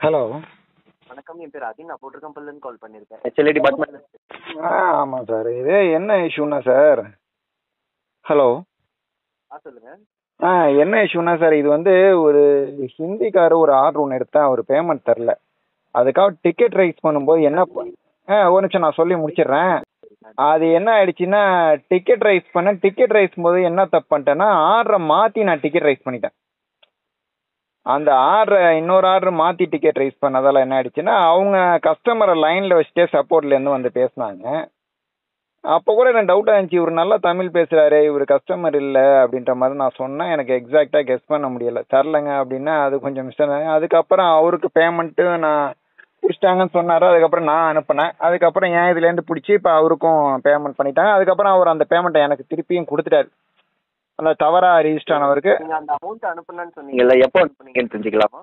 Hello. வணக்கம், என் பேர் அதின். நான் போட்டர் கம்பெனிலேருந்து கால் பண்ணியிருக்கேன், ஹெச்எல்ஏ டிபார்ட்மெண்ட். ஆமாம் சார். இது என்ன இஷ்யூனா சார்? ஹலோ. சொல்லுங்க. என்ன இஷ்யூனா சார், இது வந்து ஒரு ஹிந்திக்காரர் ஒரு ஆர்டர் ஒன்று எடுத்தேன், அவர் பேமெண்ட் தரல. அதுக்காக டிக்கெட் ரைஸ் பண்ணும்போது என்ன ஒரு நிமிஷம் நான் சொல்லி முடிச்சிடுறேன். அது என்ன ஆயிடுச்சுன்னா, டிக்கெட் ரைஸ் போது என்ன தப்பு பண்ணிட்டேன்னா, ஆர்டரை மாற்றி நான் டிக்கெட் ரைஸ் பண்ணிட்டேன். அந்த இன்னொரு ஆர்டர் மாற்றி டிக்கெட் ரைஸ் பண்ணதால் என்ன ஆயிடுச்சுன்னா, அவங்க கஸ்டமரை லைனில் வச்சுட்டே சப்போர்ட்லேருந்து வந்து பேசினாங்க. அப்போ கூட எனக்கு டவுட்டாக இருந்துச்சு, இவர் நல்லா தமிழ் பேசுகிறாரு, இவர் கஸ்டமர் இல்லை அப்படின்ற மாதிரி நான் சொன்னேன். எனக்கு எக்ஸாக்டாக கெஸ் பண்ண முடியலை, தரலைங்க அப்படின்னா. அது கொஞ்சம் மிஸ் ஆனது. அதுக்கப்புறம் அவருக்கு பேமெண்ட்டு நான் பிடிச்சிட்டாங்கன்னு சொன்னார். அதுக்கப்புறம் நான் அனுப்பினேன். அதுக்கப்புறம் என் இதுலேருந்து பிடிச்சி இப்போ அவருக்கும் பேமெண்ட் பண்ணிட்டாங்க. அதுக்கப்புறம் அவர் அந்த பேமெண்ட்டை எனக்கு திருப்பியும் கொடுத்துட்டாரு, அந்த தவறாக ரிஜிஸ்டர் ஆனவருக்கு. நீங்கள் அந்த அமௌண்ட் அனுப்புனேன்னு சொன்னீங்கல்ல, எப்போ அனுப்புனீங்கன்னு தெரிஞ்சுக்கலாமா?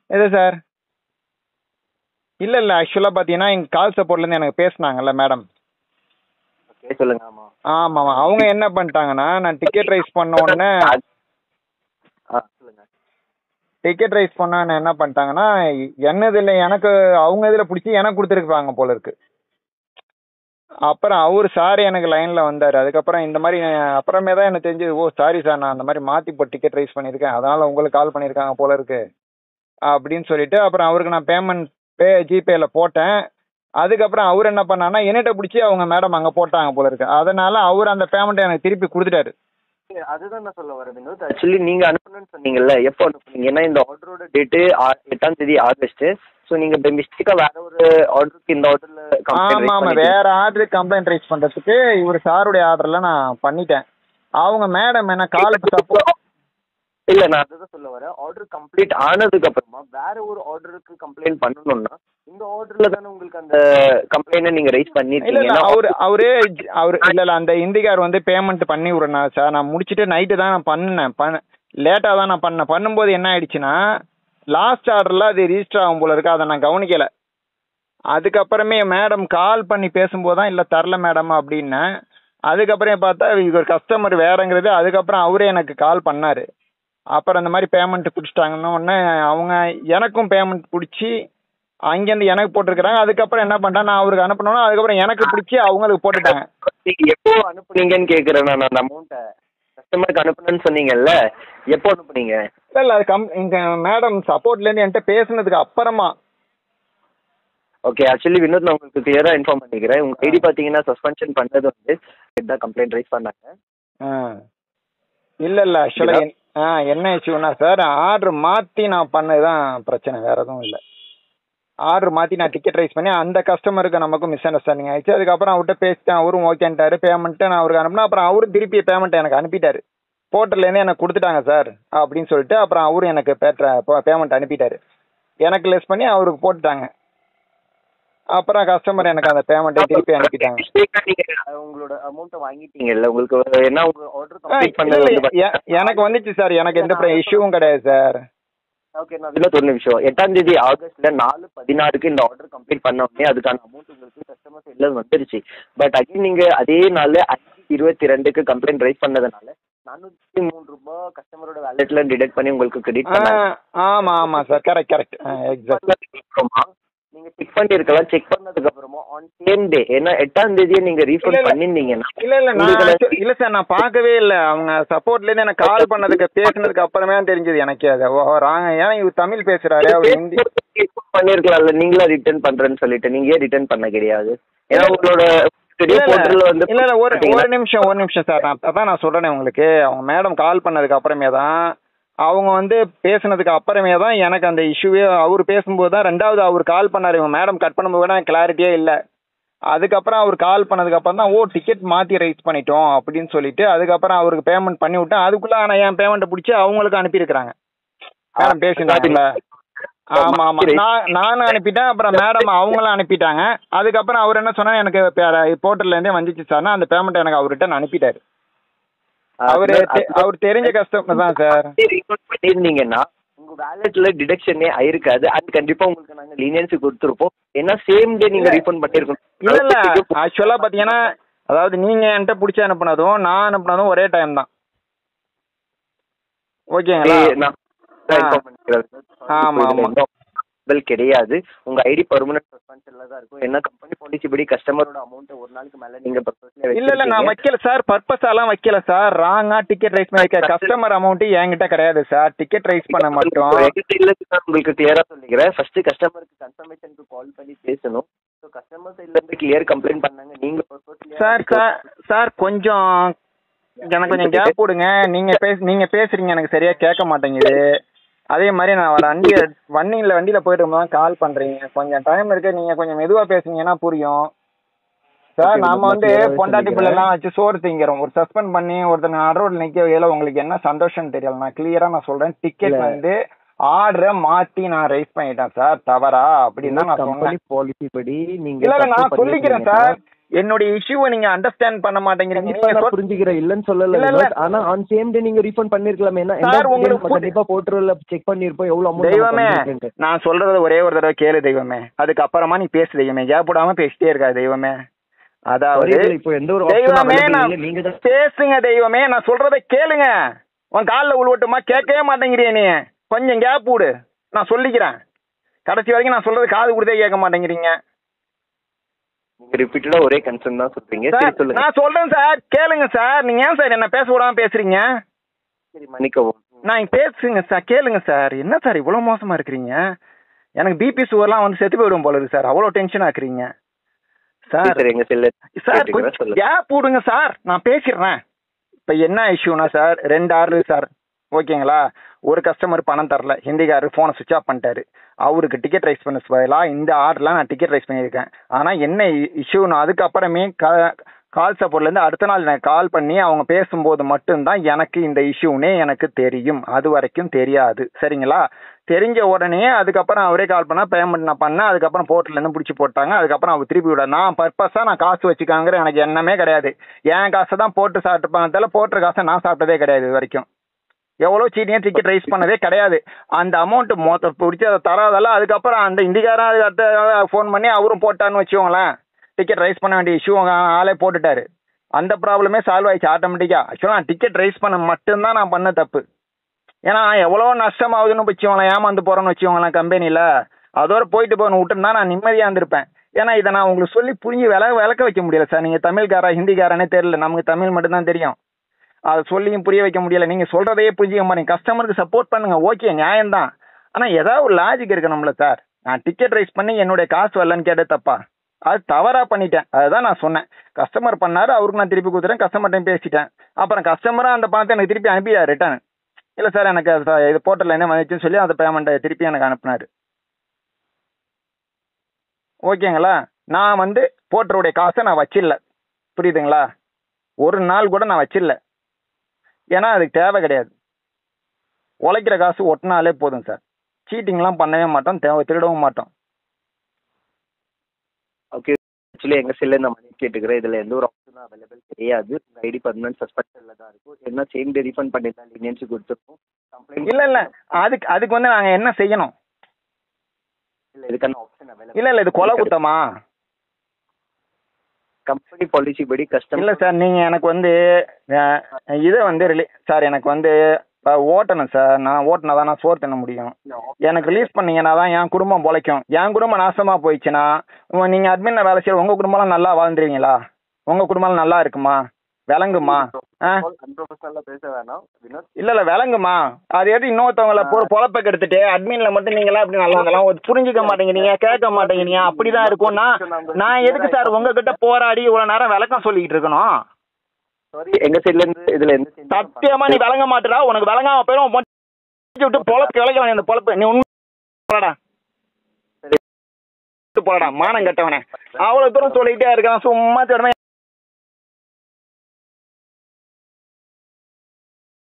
எது சார்? இல்லை ஆக்சுவலாக பார்த்தீங்கன்னா, எங்கள் கால் சப்போர்ட்லேருந்து எனக்கு பேசினாங்கல்ல மேடம். ஓகே, சொல்லுங்க. ஆமாம் ஆமாம். அவங்க என்ன பண்ணிட்டாங்கன்னா, நான் டிக்கெட் ரைஸ் பண்ண உடனே சொல்லுங்க. டிக்கெட் ரைஸ் பண்ண என்ன பண்ணிட்டாங்கன்னா, என்னதில் எனக்கு அவங்க இதில் பிடிச்சி எனக்கு கொடுத்துருப்பாங்க போல இருக்கு. அப்புறம் அவர் சார் எனக்கு லைனில் வந்தார். அதுக்கப்புறம் இந்த மாதிரி அப்புறமே தான் எனக்கு தெரிஞ்சது, ஓ சாரி சார், நான் அந்த மாதிரி மாற்றி இப்போ டிக்கெட் ரைஸ் பண்ணியிருக்கேன், அதனால் உங்களுக்கு கால் பண்ணியிருக்காங்க போல இருக்கு அப்படின்னு சொல்லிட்டு, அப்புறம் அவருக்கு நான் பேமெண்ட் ஜிபேயில் போட்டேன். அதுக்கப்புறம் அவர் என்ன பண்ணான்னா, என்னட்ட பிடிச்சி அவங்க மேடம் அங்கே போட்டாங்க போல இருக்கு. அதனால அவர் அந்த பேமெண்ட்டை எனக்கு திருப்பி கொடுத்துட்டாரு. அதுதான் நான் சொல்ல வரேன் வினோத். ஆக்சுவலி நீங்கள் அனுப்பணும்னு சொன்னீங்கல்ல, எப்போ அனுப்புனீங்க? ஏன்னா இந்த ஆர்டரோட டேட்டு 8ஆம் தேதி ஆகஸ்ட்டு. ஸோ நீங்கள் பை மிஸ்டேக்காக வேற ஒரு ஆர்டருக்கு இந்த ஆர்டரில் ஆமாம், வேற ஆர்டருக்கு கம்ப்ளைண்ட் ரைஸ் பண்ணுறதுக்கு இவர் சாருடைய ஆர்டரில் நான் பண்ணிட்டேன். அவங்க மேடம் என்ன கால் சப்போர்ட் இல்லை, நான் அதுதான் சொல்ல வரேன். ஆர்டர் கம்ப்ளீட் ஆனதுக்கு அப்புறமா வேற ஒரு ஆர்டருக்கு கம்ப்ளைண்ட் பண்ணணும்னா இந்த ஆர்டர்ல தானே உங்களுக்கு அந்த கம்ப்ளைண்ட்டை நீங்க ரைஸ் பண்ணிருக்கீங்க. இல்ல அவரு இல்ல அந்த இந்திக்கார் வந்து பேமெண்ட் பண்ணி விடுறேன் சார். நான் முடிச்சுட்டு நைட்டு தான் நான் பண்ணேன், லேட்டா தான் நான் பண்ணும்போது என்ன ஆயிடுச்சுன்னா, லாஸ்ட் ஆர்டர்ல அது ரிஜிஸ்டர் ஆகும் போல இருக்கு. அதை நான் கவனிக்கல. அதுக்கப்புறமே மேடம் கால் பண்ணி பேசும்போது தான் இல்லை தரல மேடம் அப்படின்னேன். அதுக்கப்புறம் பார்த்தா இது ஒரு கஸ்டமர் வேறங்கிறது. அதுக்கப்புறம் அவரே எனக்கு கால் பண்ணாரு. அப்புறம் இந்த மாதிரி பேமெண்ட் பிடிச்சிட்டாங்கன்னு உடனே அவங்க எனக்கும் பேமெண்ட் பிடிச்சி அங்கேருந்து எனக்கு போட்டிருக்கிறாங்க. அதுக்கப்புறம் என்ன பண்ணிட்டேன், நான் அவருக்கு அனுப்பினோன்னா அதுக்கப்புறம் எனக்கு பிடிச்சி அவங்களுக்கு போட்டுட்டாங்க. நீங்கள் எப்போ அனுப்புனீங்கன்னு கேட்குறேன் நான். அந்த அமௌண்ட்டை கஸ்டமருக்கு அனுப்புனேன்னு சொன்னீங்கல்ல, எப்போ அனுப்புனீங்க? இல்லை அது இங்கே மேடம் சப்போர்ட்லேருந்து என்கிட்ட பேசுனதுக்கு அப்புறமா. ஓகே, ஆக்சுவலி வினோத், நான் உங்களுக்கு கிளியராக இன்ஃபார்ம் பண்ணிக்கிறேன். உங்கள் ஐடி பார்த்தீங்கன்னா சஸ்பென்ஷன் பண்ணது வந்து தான் கம்ப்ளைண்ட் ரைஸ் பண்ணாங்க. இல்லை ஆக்சுவலாக என்ன இஷ்யூனா சார், ஆர்டர் மாற்றி நான் பண்ணது தான் பிரச்சனை, வேறு எதுவும் இல்லை. ஆர்டர் மாற்றி நான் டிக்கெட் ரைஸ் பண்ணி அந்த கஸ்டமருக்கு நமக்கும் மிஸ் அண்டர்ஸ்டாண்டிங் ஆயிடுச்சு. அதுக்கப்புறம் அவர்கிட்ட பேசிட்டேன், அவரும் ஓகேன்ட்டாரு. பேமெண்ட்டு நான் அவருக்கு அனுப்பினா, அப்புறம் அவரும் திருப்பி பேமெண்ட் எனக்கு அனுப்பிட்டாரு. போர்ட்டல்லேருந்து எனக்கு கொடுத்துட்டாங்க சார் அப்படின்னு சொல்லிட்டு, அப்புறம் அவரும் எனக்கு பேமெண்ட் அனுப்பிட்டாரு. எனக்கு லெஸ் பண்ணி அவருக்கு போட்டுட்டாங்க. அப்புறம் கஸ்டமர் எனக்கு அந்த பேமெண்ட்டை திருப்பி அனுப்பிட்டாங்க. உங்களோட அமௌண்ட்டை வாங்கிட்டீங்கல்ல, உங்களுக்கு என்ன ஆர்டர் கம்ப்ளீட் பண்ணது எனக்கு வந்துச்சு சார். எனக்கு எந்த இஷ்யூவும் கிடையாது சார். ஓகே, நான் வினோத் ஒரு நிமிஷம். 8ஆம் தேதி ஆகஸ்ட்ல 4/16 இந்த ஆர்டர் கம்ப்ளீட் பண்ண உடனே அதுக்கான அமௌண்ட் உங்களுக்கு கஸ்டமர் சைட்ல வந்துருச்சு. பட் அகைன் நீங்க அதே நாள் 5/22 கம்ப்ளைண்ட் ரைஸ் பண்ணதுனால 403 ரூபாய் கஸ்டமரோட வேலெட்ல டிடெக்ட் பண்ணி உங்களுக்கு கிரெடிட் பண்ணாங்க. ஆமா சார், கரெக்ட் எக்ஸாக்ட். நீங்க செக் பண்ணிருக்கலாம். செக் பண்ணதுக்கு அப்புறமா ஆன் சேம் டே, ஏன்னா 8ஆம் தேதியே நீங்க ரீஃபண்ட் பண்ணிருந்தீங்கன்னா. இல்ல சார், நான் பார்க்கவே இல்லை. அவங்க சப்போர்ட்ல இருந்து எனக்கு கால் பண்ணதுக்கு பேசினதுக்கு அப்புறமே தெரிஞ்சது எனக்கு அது ராங்க. ஏன்னா இவர் தமிழ் பேசுறாரு, அவர் ஹிந்தி பண்ணிருக்கலாம்ல. நீங்களா ரிட்டர்ன் பண்றேன்னு சொல்லிட்டு நீங்க ஏன் ரிட்டர்ன் பண்ண கிடையாது? ஏன்னா உங்களோட இல்ல ஒரு நிமிஷம் சார், அதான் நான் சொல்றேன் உங்களுக்கு. அவங்க மேடம் கால் பண்ணதுக்கு அப்புறமே தான், அவங்க வந்து பேசுனதுக்கு அப்புறமே தான் எனக்கு அந்த இஷ்யூவே. அவர் பேசும்போது தான் ரெண்டாவது அவர் கால் பண்ணார். இவங்க மேடம் கட் பண்ணும்போது கூட கிளாரிட்டியே இல்லை. அதுக்கப்புறம் அவர் கால் பண்ணதுக்கு அப்புறம் தான், ஓ டிக்கெட் மாற்றி ரைஸ் பண்ணிட்டோம் அப்படின்னு சொல்லிட்டு, அதுக்கப்புறம் அவருக்கு பேமெண்ட் பண்ணி விட்டேன். அதுக்குள்ள ஆனால் என் பேமெண்ட்டை பிடிச்சி அவங்களுக்கு அனுப்பியிருக்கிறாங்க. மேடம் பேசினாங்கல்ல. ஆமாம், நானும் அனுப்பிட்டேன். அப்புறம் மேடம் அவங்களும் அனுப்பிட்டாங்க. அதுக்கப்புறம் அவர் என்ன சொன்னா, எனக்கு போர்ட்டல்லேருந்தே வந்துச்சு சார்னா அந்த பேமெண்ட்டை எனக்கு அவர்கிட்ட அனுப்பிட்டாரு. அவர் தெரிஞ்ச கஸ்டமர் தான் சார். ரீஃபண்ட் பண்ணிருந்தீங்கன்னா உங்க வேலெட்ல டிடக்ஷனே ஆயிருக்காது. அது கண்டிப்பா உங்களுக்கு நாங்க லீனியன்சி கொடுத்துருப்போம். ஏன்னா சேம் டே நீங்க ரீஃபண்ட் பண்ணிருக்கோம். இல்ல ஆக்சுவலா பாத்தீங்கன்னா, அதாவது நீங்க என்கிட்ட பிடிச்சி அனுப்புனதும் நான் அனுப்புனதும் ஒரே டைம் தான். ஓகேங்களா? ஆமா. கிடையாது. உங்க ஐடி பெர்மனன்ட் சஸ்பென்ஷன்ல தான் இருக்கும். என்ன கம்பெனி பாலிசி படி கஸ்டமரோட அமௌண்ட் ஒரு நாளுக்கு மேல நீங்க இல்ல நான் வைக்கல சார், பர்பஸாலாம் வைக்கல சார். ராங்கா டிக்கெட் ரைஸ் பண்ண கஸ்டமர் அமௌண்ட் என்கிட்ட கிடையாது சார். டிக்கெட் ரைஸ் பண்ண மட்டும் உங்களுக்கு கிளியரா சொல்லிக்கிறேன். ஃபர்ஸ்ட் கஸ்டமருக்கு கன்ஃபர்மேஷனுக்கு கால் பண்ணி பேசணும். ஸோ கஸ்டமர் சைட்ல இருந்து கிளியர் கம்ப்ளைண்ட் பண்ணாங்க. நீங்க சார் கொஞ்சம் எனக்கு கொஞ்சம் கேப் கொடுங்க. நீங்க பேசுறீங்க எனக்கு சரியா கேட்க மாட்டேங்குது. அதே மாதிரி நான் வண்டியில போயிட்டு இருக்கும்போது கால் பண்றீங்க. கொஞ்சம் டைம் இருக்கு, நீங்க கொஞ்சம் மெதுவா பேசுனீங்கன்னா புரியும் சார். நாம பொண்டாட்டி பிள்ளைலாம் வச்சு சோறு திங்கிறோம். ஒரு சஸ்பெண்ட் பண்ணி ஒருத்தர் நடுரோட்ல நிக்க வைக்கல, உங்களுக்கு என்ன சந்தோஷம் தெரியல. நான் கிளியரா நான் சொல்றேன், டிக்கெட் ஆர்டரை மாத்தி நான் ரைஸ் பண்ணிட்டேன் சார். தவறா அப்படின்னு தான் நான் சொன்னேன். பாலிசி படி நீங்க இல்ல நான் சொல்லிக்கிறேன் சார். என்னுடைய இஷ்யூவை நீங்க அண்டர்ஸ்டாண்ட் பண்ண மாட்டேங்கிறீங்க. நீங்க புரிஞ்சுக்கிறேன் இல்லன்னு சொல்லல. ஆனா ஆன் சேம் டே நீங்க ரீஃபண்ட் பண்ணிருக்கலாமே. சார் உங்களுக்கு கண்டிப்பா போர்ட்டல்ல செக் பண்ணிருப்போம் எவ்வளவு அமௌண்ட். தெய்வமே நான் சொல்றது ஒரே ஒரு தடவை கேளு தெய்வமே. அதுக்கப்புறமா நீ பேசு தெய்வமே. கேப் விடாம பேசிட்டே இருக்காது தெய்வமே. அதாவது இப்போ எந்த ஒரு தெய்வமே நீங்க பேசுங்க தெய்வமே. நான் சொல்றதை கேளுங்க. உன் காலில் உள்வட்டுமா கேட்கவே மாட்டேங்கிறிய நீ. கொஞ்சம் கேப் விடு, நான் சொல்லிக்கிறேன். கடைசி வரைக்கும் நான் சொல்றது காது கொடுத்தே கேட்க மாட்டேங்கிறீங்க. நீங்க ரிப்பீட்டடா ஒரே கன்சர்ன் தான் சொல்றீங்க. நான் சொல்றேன் சார், கேளுங்க சார். நீங்க ஏன் சார் என்ன பேச விடாம பேசுறீங்க? சரி மன்னிக்கவும். நான் பேசுங்க சார், கேளுங்க சார். என்ன சார் இவ்வளவு மோசமா இருக்கிறீங்க? எனக்கு பிபி சுகர்லாம் செத்து போயிடும் போல இருக்கு சார். அவ்வளவு டென்ஷன் ஆக்குறீங்க சார். சார் கேப் விடுங்க சார், நான் பேசிடுறேன். இப்ப என்ன இஷ்யூனா சார், 2 ஆர்டர் சார். ஓகேங்களா? ஒரு கஸ்டமர் பணம் தரல, ஹிந்திக்காரர் ஃபோனை சுவிச் ஆஃப் பண்ணிட்டாரு. அவருக்கு டிக்கெட் ரைஸ் பண்ண பதிலாக இந்த ஆர்டர்லாம் நான் டிக்கெட் ரைஸ் பண்ணியிருக்கேன். ஆனால் என்ன இஷ்யூனா, அதுக்கப்புறமே கால் சப்போர்ட்லேருந்து அடுத்த நாள் எனக்கு கால் பண்ணி அவங்க பேசும்போது மட்டும்தான் எனக்கு இந்த இஷ்யூனே எனக்கு தெரியும். அது வரைக்கும் தெரியாது. சரிங்களா? தெரிஞ்ச உடனே அதுக்கப்புறம் அவரே கால் பண்ணால் பேமெண்ட் நான் பண்ணேன். அதுக்கப்புறம் போர்ட்டல்லேருந்து பிடிச்சி போட்டாங்க. அதுக்கப்புறம் அவர் திருப்பி விட நான் பர்பஸாக நான் காசு வச்சுக்காங்கிற எனக்கு எண்ணமே கிடையாது. என் காசை தான் போட்டு சாப்பிட்டுப்பாங்க. போட்டுற காசை நான் சாப்பிட்டதே கிடையாது இது வரைக்கும். எவ்வளோ சீட்டியாக டிக்கெட் ரைஸ் பண்ணதே கிடையாது. அந்த அமௌண்ட் மொத்த பிடிச்சி அதை தராதெல்லாம். அதுக்கப்புறம் அந்த இந்திக்காரன் அடுத்த ஃபோன் பண்ணி அவரும் போட்டான்னு வச்சுக்கோங்களேன். டிக்கெட் ரைஸ் பண்ண வேண்டிய இஷ்யூ ஆளே போட்டுட்டாரு. அந்த ப்ராப்ளமே சால்வ் ஆயிடுச்சு ஆட்டோமேட்டிக்காக. ஆக்சுவலாக நான் டிக்கெட் ரைஸ் பண்ண மட்டும்தான் நான் பண்ண தப்பு. ஏன்னா எவ்வளோ நஷ்டமாகுதுன்னு வச்சுக்கோங்களேன், ஏமாந்து போகிறேன்னு வச்சுக்கோங்களேன் கம்பெனியில். அதோட போயிட்டு போகணும் விட்டுருந்தா நான் நிம்மதியாக இருந்திருப்பேன். ஏன்னா இதை நான் உங்களுக்கு சொல்லி புரிஞ்சு விளக்க வைக்க முடியல சார். நீங்கள் தமிழ்காரா ஹிந்திக்காரனே தெரியல, நமக்கு தமிழ் மட்டும்தான் தெரியும். அதை சொல்லியும் புரிய வைக்க முடியல. நீங்கள் சொல்கிறதையே புரிஞ்சிக்க மாட்டீங்க. கஸ்டமருக்கு சப்போர்ட் பண்ணுங்கள், ஓகே நியாயம்தான். ஆனால் ஏதாவது ஒரு லாஜிக் இருக்கணும்ல சார். நான் டிக்கெட் ரைஸ் பண்ணி என்னுடைய காசு வரலன்னு கேட்டது தப்பா? அது தவறாக பண்ணிட்டேன். அதுதான் நான் சொன்னேன். கஸ்டமர் பண்ணாரு, அவருக்கு நான் திருப்பி கொடுத்துறேன். கஸ்டமர்கிட்ட பேசிட்டேன். அப்புறம் கஸ்டமராக அந்த பணத்தை எனக்கு திருப்பி அனுப்பிட்டார் ரிட்டர்ன். இல்லை சார் எனக்கு இது போர்ட்டலில் என்ன வந்துச்சுன்னு சொல்லி அந்த பேமெண்ட்டை திருப்பி எனக்கு அனுப்பினார். ஓகேங்களா? நான் போர்ட்டருடைய காசை நான் வச்சிடல. புரியுதுங்களா? ஒரு நாள் கூட நான் வச்சிடல. ஏன்னா அதுக்கு தேவை கிடையாது. உழைக்கிற காசு ஒட்டினாலே போதும் சார். சீட்டிங்லாம் பண்ணவே மாட்டோம், திருடவும் மாட்டோம். ஓகே, ஆக்சுவலி எங்கள் செல்லில் நான் மணி கேட்டுக்கிறேன். இதில் எந்த ஒரு ஆப்ஷனும் அவைலபிள் கிடையாது. உங்கள் ஐடி பர்மனன்ட் சஸ்பென்ஷனில் தான் இருக்கும். என்ன சேம் டே ரீஃபண்ட் பண்ணியிருந்தா லீனியன்சி கொடுத்துருக்கோம். கம்ப்ளைண்ட் இல்லை அதுக்கு நாங்கள் என்ன செய்யணும்? இல்லை இதுக்கான ஆப்ஷன் அவைலபிள் இல்லை இது கொலை குத்தமா? கம்பெனி பாலிசி படி கஸ்டமர் இல்லை சார். நீங்கள் எனக்கு இதை சார் எனக்கு ஓட்டணும் சார். நான் ஓட்டினா தான் நான் சோறு தின்ன முடியும். எனக்கு ரிலீஸ் பண்ணீங்கன்னா தான் என் குடும்பம் பொழைக்கும். என் குடும்பம் நாசமாக போயிடுச்சுன்னா நீங்கள் அட்மினில் வேலை செய்ய உங்கள் குடும்பம்லாம் நல்லா வாழ்ந்துருவீங்களா? உங்கள் குடும்பம் நல்லா இருக்குமா? விளங்குமா? இல்ல விளங்குமா? அது எடுத்து இன்னொருத்தவங்கள பொழப்ப கெடுத்துட்டு அட்மின்ல மட்டும் நீங்களா அப்படி நல்லா இருந்தாலும் புரிஞ்சுக்க மாட்டேங்கிறீங்க, கேட்க மாட்டேங்கிறீங்க. அப்படிதான் இருக்கும்னா நான் எதுக்கு சார் உங்ககிட்ட போராடி இவ்வளவு நேரம் விளக்கம் சொல்லிட்டு இருக்கணும்? எங்க சைடுல இருந்து இதுல சத்தியமா நீ விளங்க மாட்டடா. உனக்கு விளங்காம போயிடும். விட்டு பொழப்பு விளக்கலாம். இந்த பொழப்பு நீ உண்மை போடா மானம் கட்டவனே. அவ்வளவு தூரம் சொல்லிட்டே இருக்கான். சும்மா